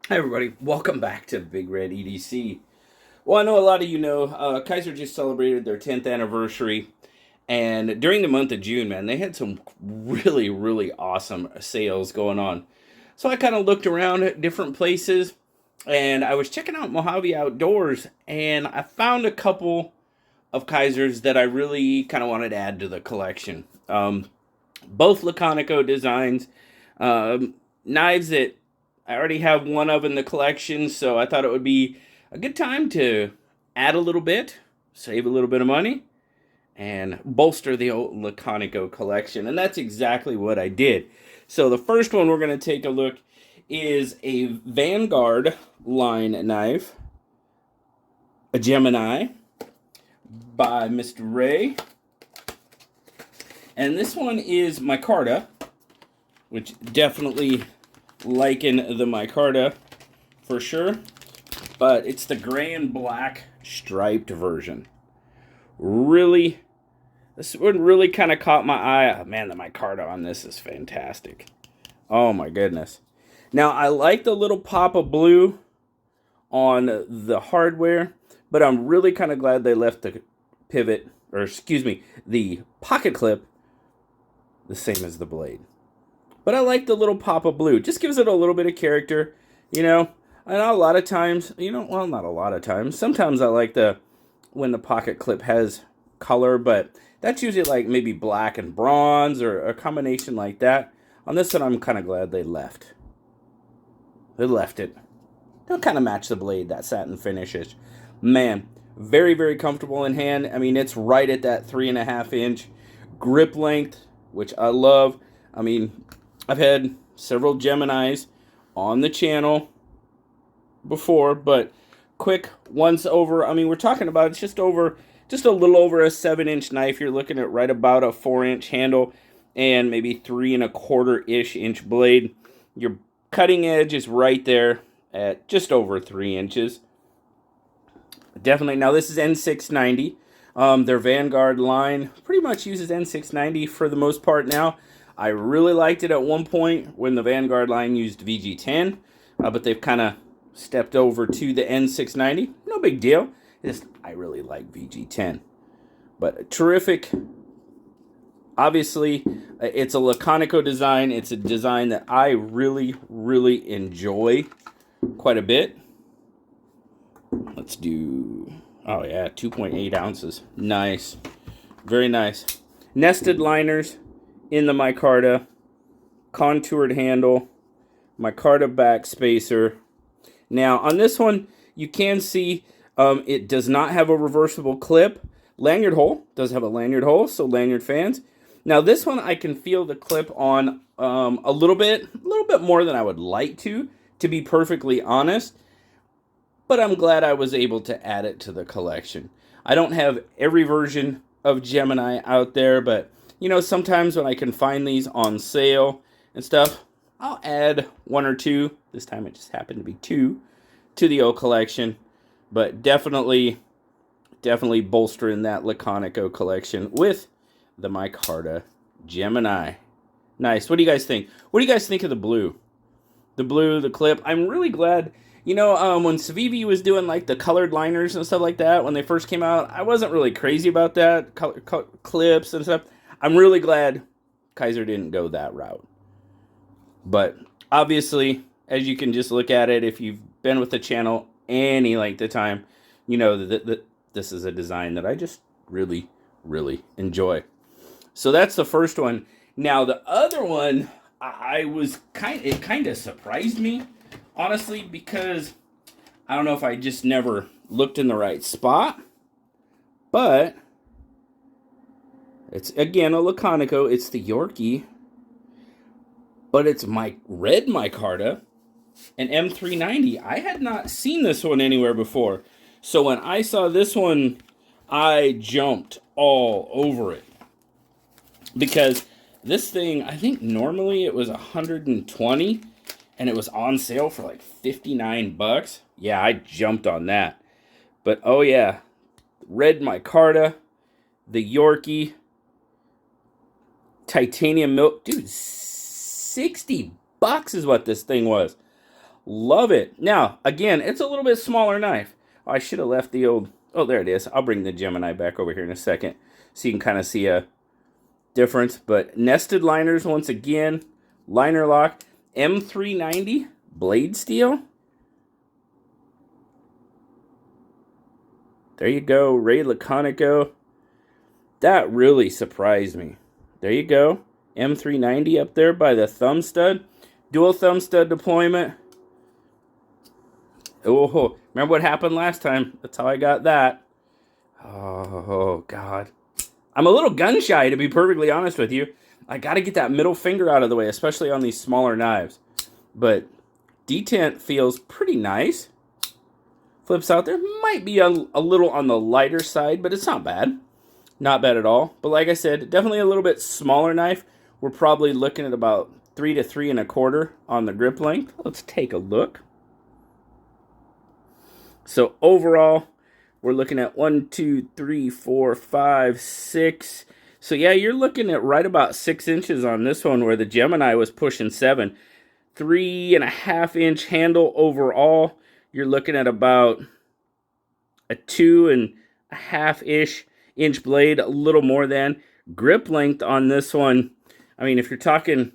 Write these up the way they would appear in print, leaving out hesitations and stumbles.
Hi everybody, welcome back to BigRedEDC. Well, I know a lot of you know Kizer just celebrated their 10th anniversary, and during the month of June, man, they had some really awesome sales going on. So I kind of looked around at different places, and I was checking out Mojave Outdoors, and I found a couple of Kizers that I really kind of wanted to add to the collection. Both Laconico designs, knives that I already have one of in the collection, so I thought it would be a good time to add a little bit, save a little bit of money, and bolster the old Laconico collection. And that's exactly what I did. So the first one we're going to take a look is a Vanguard line knife, a Gemini by Mr. Ray. And this one is micarta, which definitely liken the micarta for sure, but it's the gray and black striped version. Really, this one really kind of caught my eye. Oh, man, the micarta on this is fantastic. Oh my goodness. Now, I like the little pop of blue on the hardware, but I'm really kind of glad they left the pivot, or excuse me, the pocket clip the same as the blade. But I like the little pop of blue. Just gives it a little bit of character, you know. I know a lot of times, well, not a lot of times. Sometimes I like when the pocket clip has color, but that's usually like maybe black and bronze or a combination like that. On this one, I'm kind of glad they left. They left it. They'll kind of match the blade, that satin finishes. Man, very comfortable in hand. I mean, it's right at that 3.5-inch grip length, which I love. I mean, I've had several Geminis on the channel before, but quick once over, I mean, we're talking about it's just a little over a 7-inch knife. You're looking at right about a 4-inch handle and maybe 3.25-ish-inch blade. Your cutting edge is right there at just over 3 inches. Definitely. Now, this is N690. Their Vanguard line pretty much uses N690 for the most part now. I really liked it at one point when the Vanguard line used VG10, but they've kind of stepped over to the N690. No big deal. I really like VG10. But terrific. Obviously, it's a Laconico design. It's a design that I really enjoy quite a bit. Let's do, oh yeah, 2.8 ounces. Nice. Very nice. Nested liners in the micarta. Contoured handle. Micarta back spacer. Now, on this one, you can see it does not have a reversible clip. Lanyard hole. Does have a lanyard hole, so lanyard fans. Now, this one, I can feel the clip on a little bit more than I would like to be perfectly honest. But I'm glad I was able to add it to the collection. I don't have every version of Gemini out there, but, sometimes when I can find these on sale and stuff, I'll add one or two. This time it just happened to be two to the old collection. But definitely bolstering that Laconico collection with the micarta Gemini. Nice. What do you guys think? What do you guys think of the blue? The blue, the clip. I'm really glad. When Civivi was doing like the colored liners and stuff like that when they first came out, I wasn't really crazy about that clips and stuff. I'm really glad Kizer didn't go that route. But obviously, as you can just look at it, if you've been with the channel any length of time, you know that this is a design that I just really enjoy. So that's the first one. Now the other one, it kind of surprised me, honestly, because I don't know if I just never looked in the right spot, but it's again a Laconico. It's the Yorkie, but it's my red micarta, an M390. I had not seen this one anywhere before, so when I saw this one, I jumped all over it because this thing, I think normally it was 120, and it was on sale for like 59 bucks. Yeah, I jumped on that. But oh yeah, red micarta, the Yorkie, titanium milk, dude, 60 bucks is what this thing was. Love it. Now, again, it's a little bit smaller knife. Oh, I should have left the old... Oh, there it is. I'll bring the Gemini back over here in a second so you can kind of see a difference. But nested liners, once again, liner lock, M390 blade steel. There you go, Ray Laconico. That really surprised me. There you go, M390 up there by the thumb stud. Dual thumb stud deployment. Oh, remember what happened last time? That's how I got that. Oh, God. I'm a little gun shy, to be perfectly honest with you. I got to get that middle finger out of the way, especially on these smaller knives. But detent feels pretty nice. Flips out there. Might be a little on the lighter side, but it's not bad. Not bad at all. But like I said, definitely a little bit smaller knife. We're probably looking at about 3 to 3 1/4 on the grip length. Let's take a look. So overall, we're looking at 1, 2, 3, 4, 5, 6. So yeah, you're looking at right about 6 inches on this one, where the Gemini was pushing 7. 3.5 inch handle overall. You're looking at about a 2.5 inch blade, a little more than. Grip length on this one, I mean, if you're talking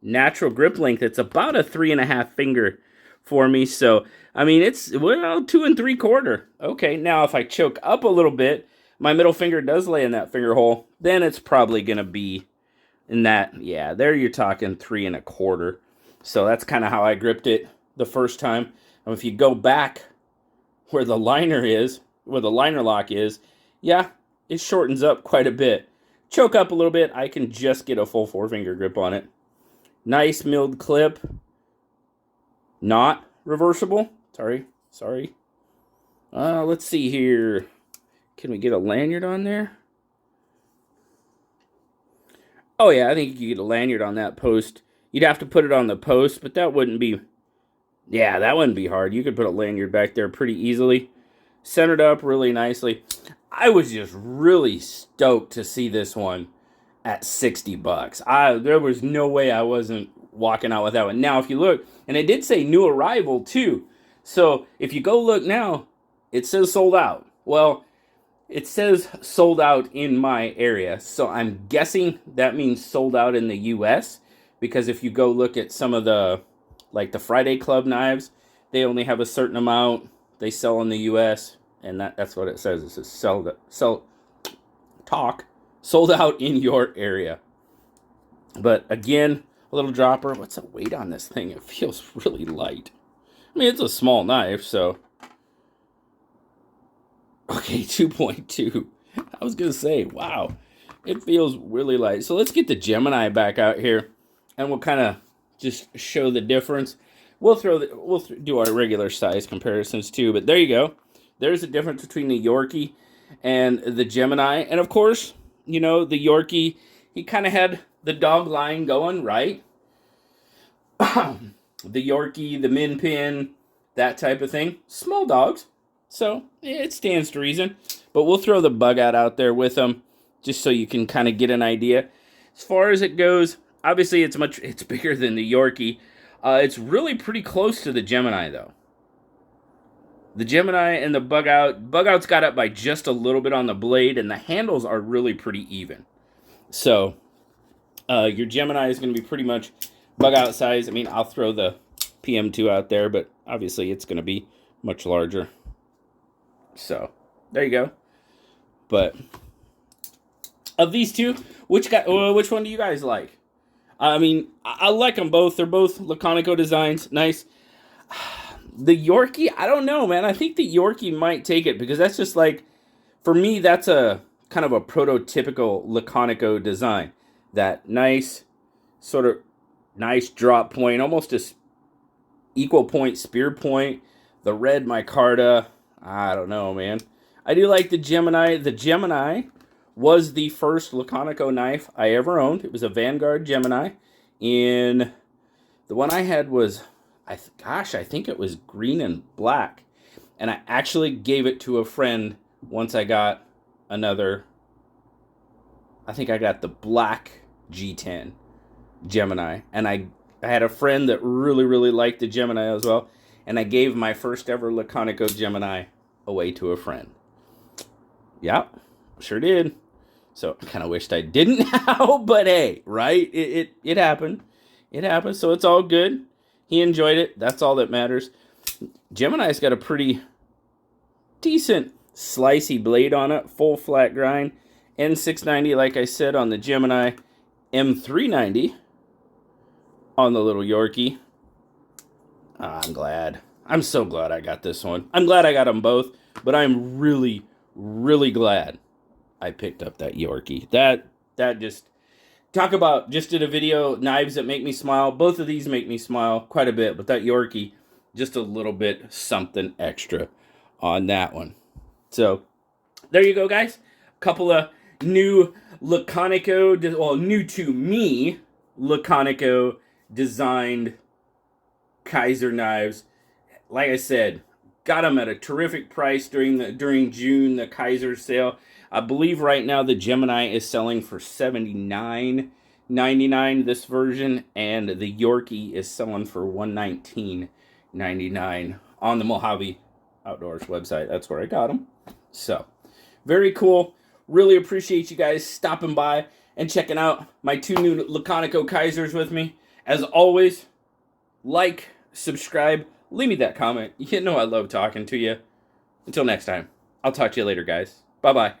natural grip length, it's about a 3.5 finger for me. So, I mean, it's, well, 2 3/4. Okay, now if I choke up a little bit, my middle finger does lay in that finger hole, then it's probably going to be in that, yeah, there you're talking 3 1/4. So that's kind of how I gripped it the first time. And if you go back where the liner is, where the liner lock is, yeah, it shortens up quite a bit. Choke up a little bit, I can just get a full 4-finger grip on it. Nice milled clip. Not reversible. Sorry. Let's see here. Can we get a lanyard on there? Oh yeah, I think you could get a lanyard on that post. You'd have to put it on the post, but that wouldn't be... Yeah, that wouldn't be hard. You could put a lanyard back there pretty easily. Centered up really nicely. I was just really stoked to see this one at $60. There was no way I wasn't walking out with that one. Now, if you look, and it did say new arrival too. So if you go look now, it says sold out. Well, it says sold out in my area. So I'm guessing that means sold out in the US. Because if you go look at some of the, like the Friday Club knives, they only have a certain amount they sell in the US. And that's what it says. It says sold out in your area. But again, a little dropper. What's the weight on this thing? It feels really light. I mean, it's a small knife, so. Okay, 2.2. I was going to say, wow. It feels really light. So let's get the Gemini back out here. And we'll kind of just show the difference. We'll do our regular size comparisons too. But there you go. There's the difference between the Yorkie and the Gemini. And of course, you know, the Yorkie, he kind of had the dog line going, right? The Yorkie, the Min Pin, that type of thing. Small dogs. So it stands to reason. But we'll throw the bug out there with them just so you can kind of get an idea. As far as it goes, obviously it's bigger than the Yorkie. It's really pretty close to the Gemini though. The Gemini and the bug out's got up by just a little bit on the blade, and the handles are really pretty even. So your Gemini is going to be pretty much bug out size. I mean, I'll throw the PM2 out there, but obviously it's going to be much larger. So there you go. But of these two, which one do you guys like? I mean, I like them both. They're both Laconico designs. Nice. The Yorkie, I don't know, man. I think the Yorkie might take it because that's just like, for me, that's a kind of a prototypical Laconico design. That nice, sort of nice drop point, almost a equal point spear point. The red micarta, I don't know, man. I do like the Gemini. The Gemini was the first Laconico knife I ever owned. It was a Vanguard Gemini. The one I had was... I think it was green and black. And I actually gave it to a friend once I got another. I think I got the black G10 Gemini. And I I had a friend that really, really liked the Gemini as well, and I gave my first ever Laconico Gemini away to a friend. Yeah, sure did. So I kind of wished I didn't now, but hey, right? It happened. It happened, so it's all good. He enjoyed it. That's all that matters. Gemini's got a pretty decent slicey blade on it, full flat grind. N690, like I said, on the Gemini. M390 on the little Yorkie. I'm glad. I'm so glad I got this one. I'm glad I got them both, but I'm really, really glad I picked up that Yorkie. That just... Talk about, just did a video, knives that make me smile. Both of these make me smile quite a bit, but that Yorkie, just a little bit something extra on that one. So, there you go, guys. A couple of new Laconico, well, new to me, Laconico designed Kizer knives. Like I said, got them at a terrific price during June, the Kizer sale. I believe right now the Gemini is selling for $79.99 this version, and the Yorkie is selling for $119.99 on the Mojave Outdoors website. That's where I got them. So, very cool. Really appreciate you guys stopping by and checking out my two new Laconico Kizers with me. As always, like, subscribe, leave me that comment. You know I love talking to you. Until next time, I'll talk to you later, guys. Bye-bye.